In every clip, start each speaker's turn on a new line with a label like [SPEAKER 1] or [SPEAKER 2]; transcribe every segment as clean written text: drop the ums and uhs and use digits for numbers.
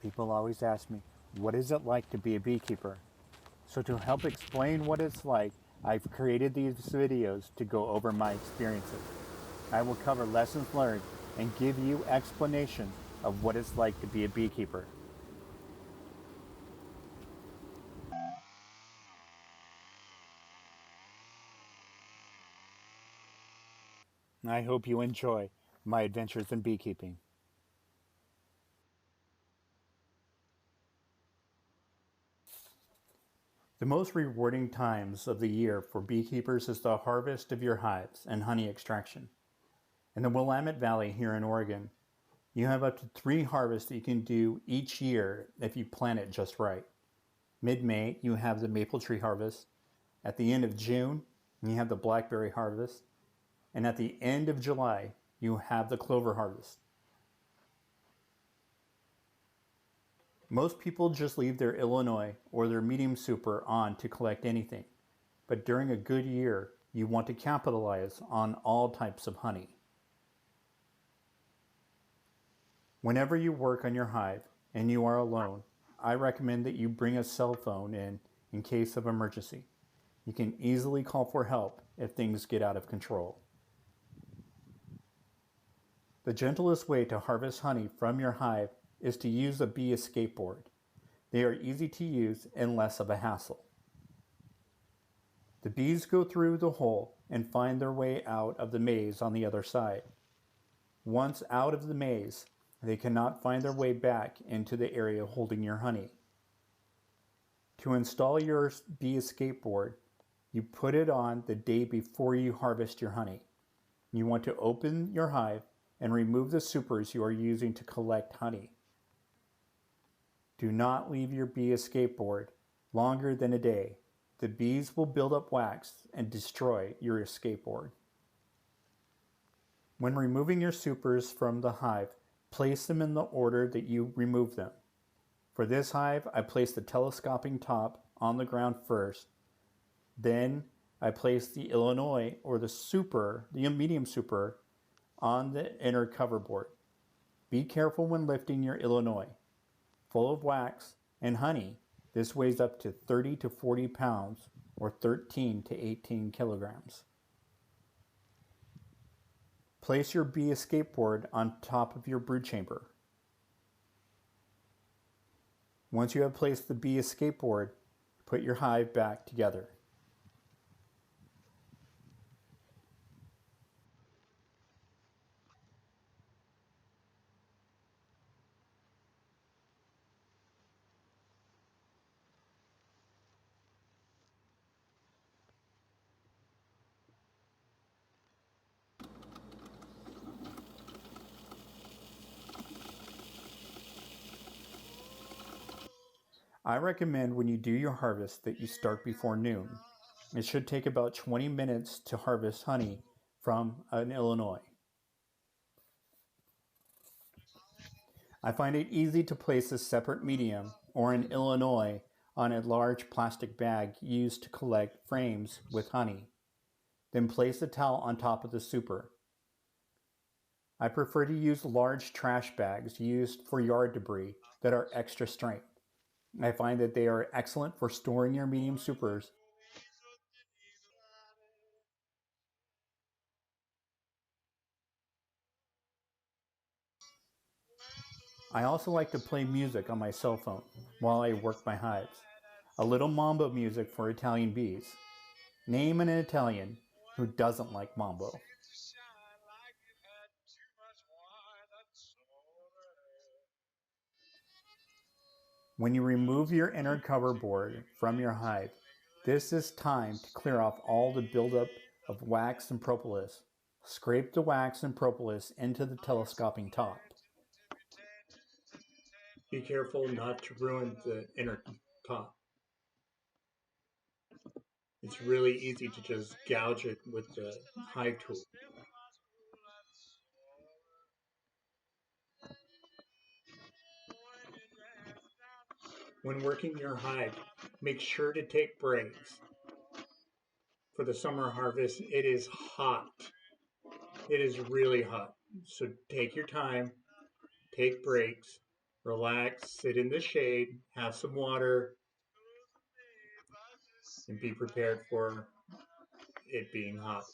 [SPEAKER 1] People always ask me, what is it like to be a beekeeper? So to help explain what it's like, I've created these videos to go over my experiences. I will cover lessons learned and give you explanations of what it's like to be a beekeeper. I hope you enjoy my adventures in beekeeping. The most rewarding times of the year for beekeepers is the harvest of your hives and honey extraction. In the Willamette Valley here in Oregon, you have up to 3 harvests that you can do each year if you plan it just right. Mid-May, you have the maple tree harvest. At the end of June, you have the blackberry harvest. And at the end of July, you have the clover harvest. Most people just leave their Illinois or their medium super on to collect anything. But during a good year, you want to capitalize on all types of honey. Whenever you work on your hive and you are alone, I recommend that you bring a cell phone in case of emergency. You can easily call for help if things get out of control. The gentlest way to harvest honey from your hive is to use a bee escape board. They are easy to use and less of a hassle. The bees go through the hole and find their way out of the maze on the other side. Once out of the maze, they cannot find their way back into the area holding your honey. To install your bee escape board, you put it on the day before you harvest your honey. You want to open your hive and remove the supers you are using to collect honey. Do not leave your bee escape board longer than a day. The bees will build up wax and destroy your escape board. When removing your supers from the hive, place them in the order that you remove them. For this hive, I place the telescoping top on the ground first. Then I place the Illinois or the medium super, on the inner cover board. Be careful when lifting your Illinois. Full of wax and honey, this weighs up to 30 to 40 pounds or 13 to 18 kilograms. Place your bee escape board on top of your brood chamber. Once you have placed the bee escape board, put your hive back together. I recommend when you do your harvest that you start before noon. It should take about 20 minutes to harvest honey from an Illinois. I find it easy to place a separate medium or an Illinois on a large plastic bag used to collect frames with honey. Then place a towel on top of the super. I prefer to use large trash bags used for yard debris that are extra strength. I find that they are excellent for storing your medium supers. I also like to play music on my cell phone while I work my hives. A little mambo music for Italian bees. Name an Italian who doesn't like mambo. When you remove your inner cover board from your hive, this is time to clear off all the buildup of wax and propolis. Scrape the wax and propolis into the telescoping top. Be careful not to ruin the inner top. It's really easy to just gouge it with the hive tool. When working your hive, make sure to take breaks. For the summer harvest, it is hot. It is really hot. So take your time, take breaks, Relax, sit in the shade, have some water, and be prepared for it being hot.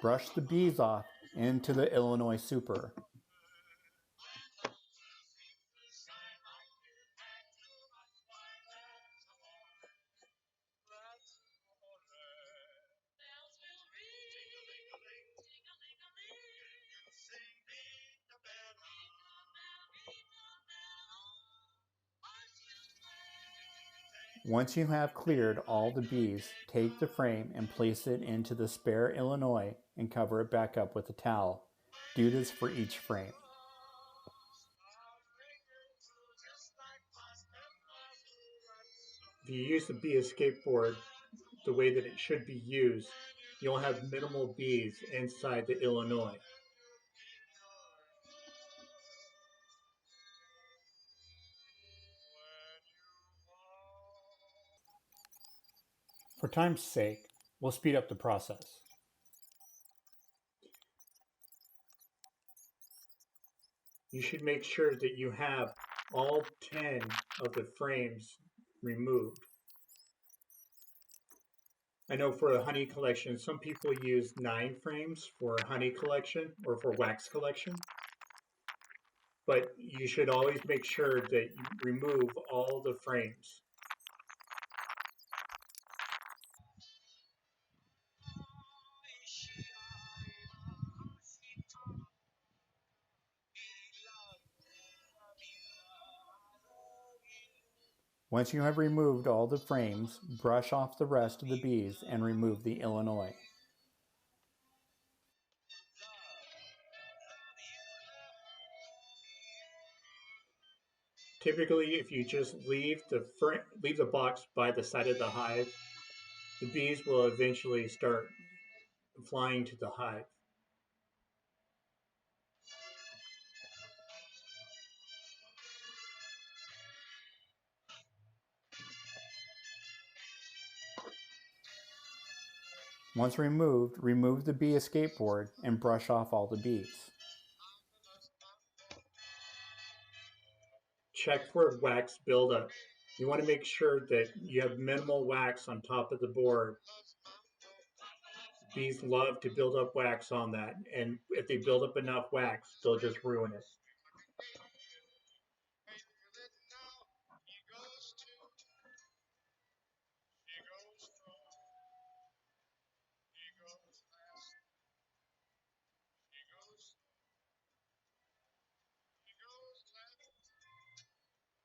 [SPEAKER 1] Brush the bees off into the Illinois Super. Once you have cleared all the bees, take the frame and place it into the spare Illinois and cover it back up with a towel. Do this for each frame. If you use the bee escape board the way that it should be used, you'll have minimal bees inside the Illinois. For time's sake, we'll speed up the process. You should make sure that you have all 10 of the frames removed. I know for a honey collection, some people use 9 frames for honey collection or for wax collection. But you should always make sure that you remove all the frames. Once you have removed all the frames, brush off the rest of the bees and remove the Illinois. Typically, if you just leave the box by the side of the hive, the bees will eventually start flying to the hive. Once removed, remove the bee escape board and brush off all the bees. Check for wax buildup. You want to make sure that you have minimal wax on top of the board. Bees love to build up wax on that, and if they build up enough wax, they'll just ruin it.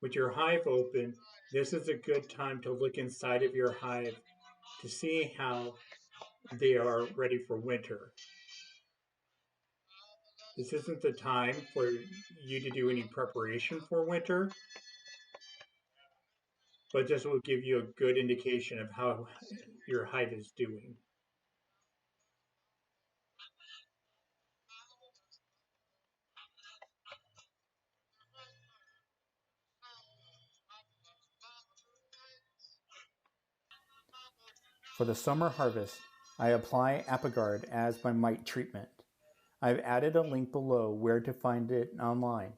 [SPEAKER 1] With your hive open, this is a good time to look inside of your hive to see how they are ready for winter. This isn't the time for you to do any preparation for winter, but this will give you a good indication of how your hive is doing. For the summer harvest, I apply Apiguard as my mite treatment. I've added a link below where to find it online.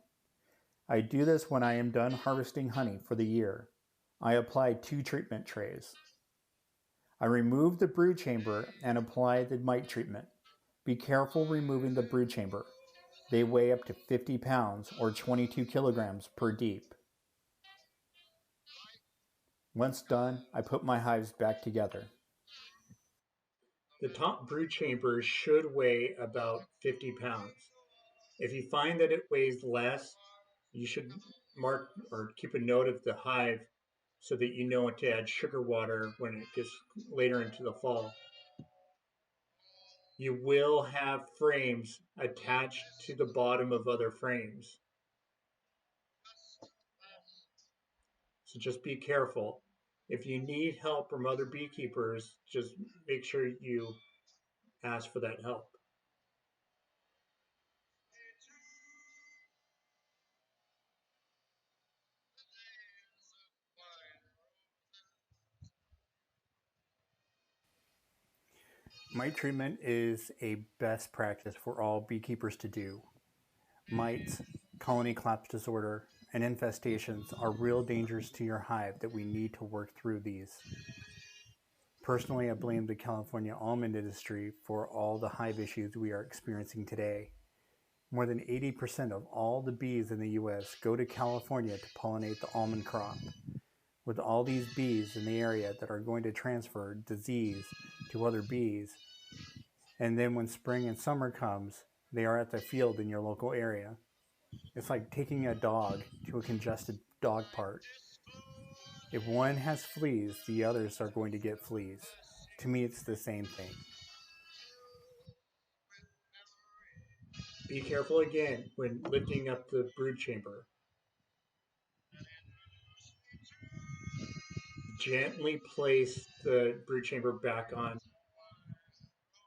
[SPEAKER 1] I do this when I am done harvesting honey for the year. I apply 2 treatment trays. I remove the brood chamber and apply the mite treatment. Be careful removing the brood chamber. They weigh up to 50 pounds or 22 kilograms per deep. Once done, I put my hives back together. The top brood chamber should weigh about 50 pounds. If you find that it weighs less, you should mark or keep a note of the hive so that you know what to add sugar water when it gets later into the fall. You will have frames attached to the bottom of other frames. So just be careful. If you need help from other beekeepers, just make sure you ask for that help. Mite treatment is a best practice for all beekeepers to do. Mites, colony collapse disorder, and infestations are real dangers to your hive that we need to work through these. Personally, I blame the California almond industry for all the hive issues we are experiencing today. More than 80% of all the bees in the US go to California to pollinate the almond crop. With all these bees in the area that are going to transfer disease to other bees, and then when spring and summer comes, they are at the field in your local area. It's like taking a dog to a congested dog park. If one has fleas, the others are going to get fleas. To me, it's the same thing.
[SPEAKER 2] Be careful again when lifting up the brood chamber. Gently place the brood chamber back on.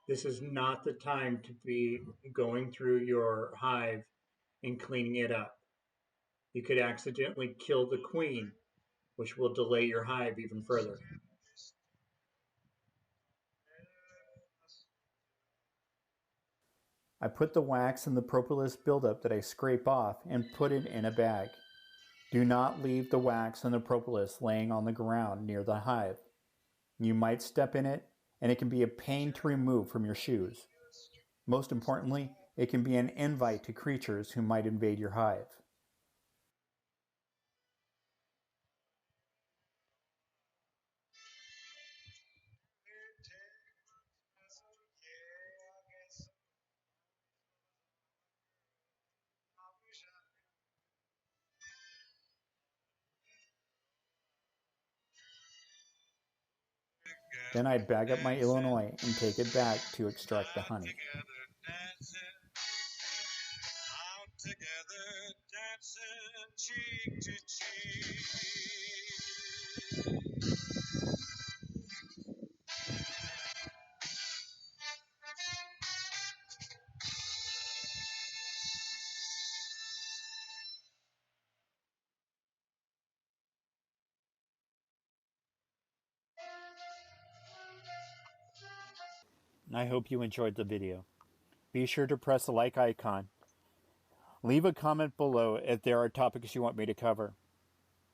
[SPEAKER 2] This is not the time to be going through your hive and cleaning it up. You could accidentally kill the queen, which will delay your hive even further.
[SPEAKER 1] I put the wax in the propolis buildup that I scrape off and put it in a bag. Do not leave the wax and the propolis laying on the ground near the hive. You might step in it, and it can be a pain to remove from your shoes. Most importantly, it can be an invite to creatures who might invade your hive. Then I bag up my Illinois and take it back to extract the honey.
[SPEAKER 3] Together, dancing cheek to cheek.
[SPEAKER 1] I hope you enjoyed the video. Be sure to press the like icon. Leave a comment below if there are topics you want me to cover.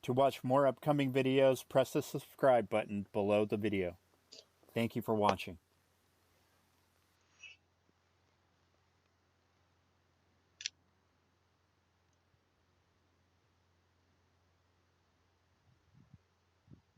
[SPEAKER 1] To watch more upcoming videos, press the subscribe button below the video. Thank you for watching.